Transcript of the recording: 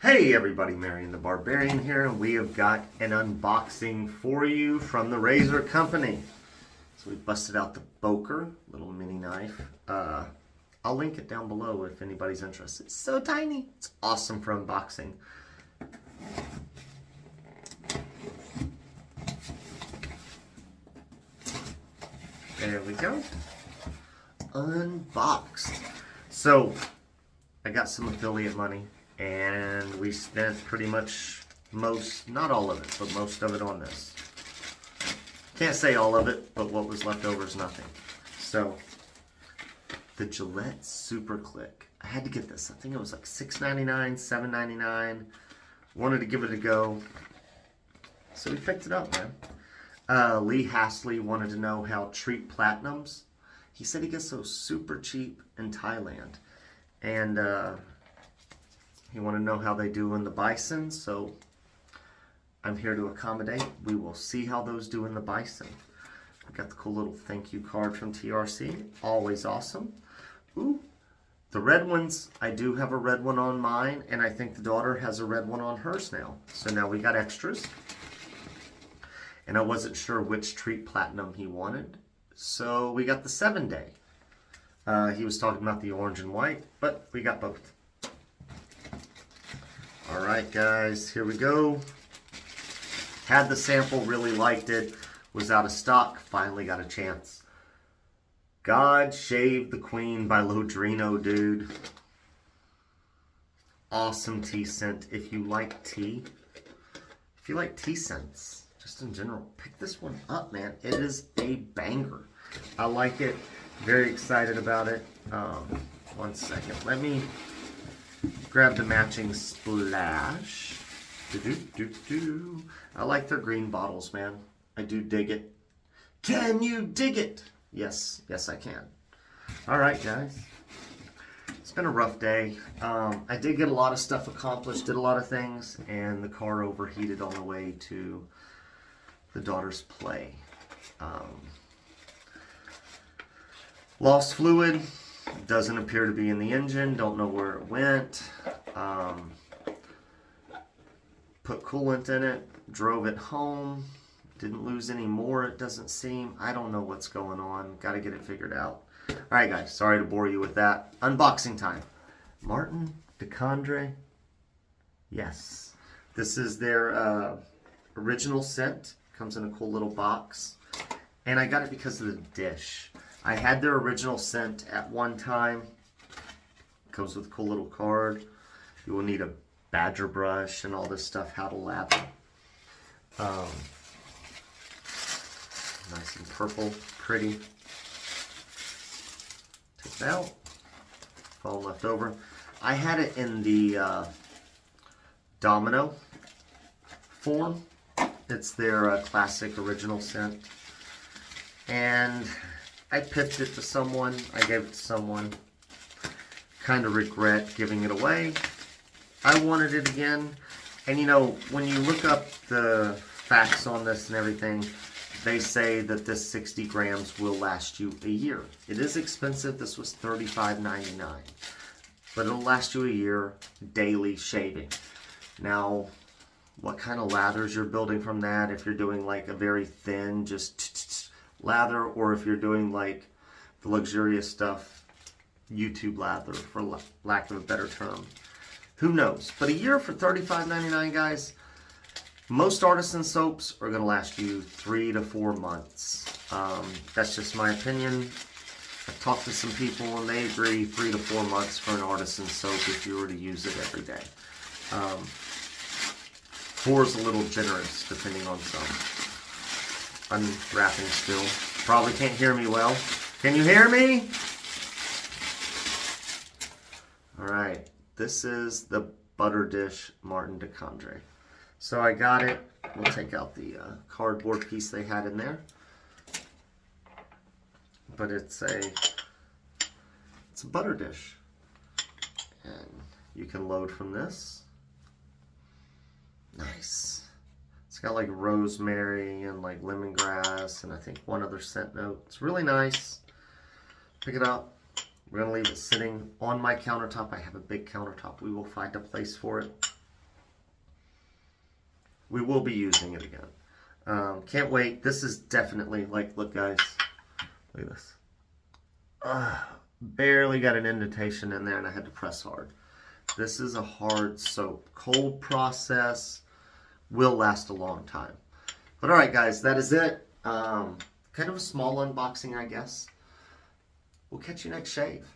Hey everybody, Marion the Barbarian here, and we have got an unboxing for you from the Razor Company. So we busted out the Boker, little mini knife. I'll link it down below if anybody's interested. It's so tiny. It's awesome for unboxing. There we go. Unboxed. So, I got some affiliate money. And we spent pretty much most, not all of it, but most of it on this. Can't say all of it, but what was left over is nothing. So, the Gillette Super Click. I had to get this. I think it was like $6.99, $7.99. Wanted to give it a go. So we picked it up, man. Lee Hasley wanted to know how treat platinums. He said he gets those super cheap in Thailand. And, he wanted to know how they do in the bison, so I'm here to accommodate. We will see how those do in the bison. I got the cool little thank you card from TRC. Always awesome. Ooh, the red ones, I do have a red one on mine, and I think the daughter has a red one on hers now. So now we got extras. And I wasn't sure which treat platinum he wanted, so we got the 7-day. He was talking about the orange and white, but we got both. Alright guys, here we go. Had the sample, really liked it. Was out of stock, finally got a chance. God Save the Queen by Lodrino, dude. Awesome tea scent. If you like tea, if you like tea scents, just in general, pick this one up, man. It is a banger. I like it. Very excited about it. One second. Let me grab the matching splash. I like their green bottles, man. I do dig it. Can you dig it? Yes, yes I can. Alright guys. It's been a rough day. I did get a lot of stuff accomplished, did a lot of things, and the car overheated on the way to the daughter's play. Lost fluid. Doesn't appear to be in the engine. Don't know where it went. Put coolant in it. Drove it home. Didn't lose any more, it doesn't seem. I don't know what's going on. Got to get it figured out. Alright guys, sorry to bore you with that. Unboxing time. Martin DeCondre. Yes. This is their original scent. Comes in a cool little box. And I got it because of the dish. I had their original scent at one time. Comes with a cool little card. You will need a badger brush and all this stuff, how to lather. Nice and purple, pretty. Take it out. All left over. I had it in the domino form. It's their classic original scent. And I pipped it to someone. I gave it to someone. Kind of regret giving it away. I wanted it again. And you know, when you look up the facts on this and everything, they say that this 60 grams will last you a year. It is expensive. This was $35.99. But it'll last you a year, daily shaving. Now, what kind of lathers you're building from that, if you're doing like a very thin, just lather, or if you're doing like the luxurious stuff, YouTube lather, for lack of a better term. Who knows? But a year for $35.99, guys. Most artisan soaps are going to last you 3 to 4 months. That's just my opinion. I've talked to some people and they agree 3 to 4 months for an artisan soap if you were to use it every day. 4 is a little generous depending on some. Unwrapping still. Probably can't hear me well. Can you hear me? Alright, this is the Butter Dish Martin DeCondre. So I got it. We'll take out the cardboard piece they had in there. But it's a butter dish. And you can load from this. Nice. It's got like rosemary and like lemongrass and I think one other scent note. It's really nice. Pick it up. We're going to leave it sitting on my countertop. I have a big countertop. We will find a place for it. we will be using it again. Can't wait. This is definitely, like, look guys, look at this. Barely got an indentation in there and I had to press hard. This is a hard soap. Cold process, will last a long time. But alright guys, that is it. Kind of a small unboxing, I guess. We'll catch you next shave.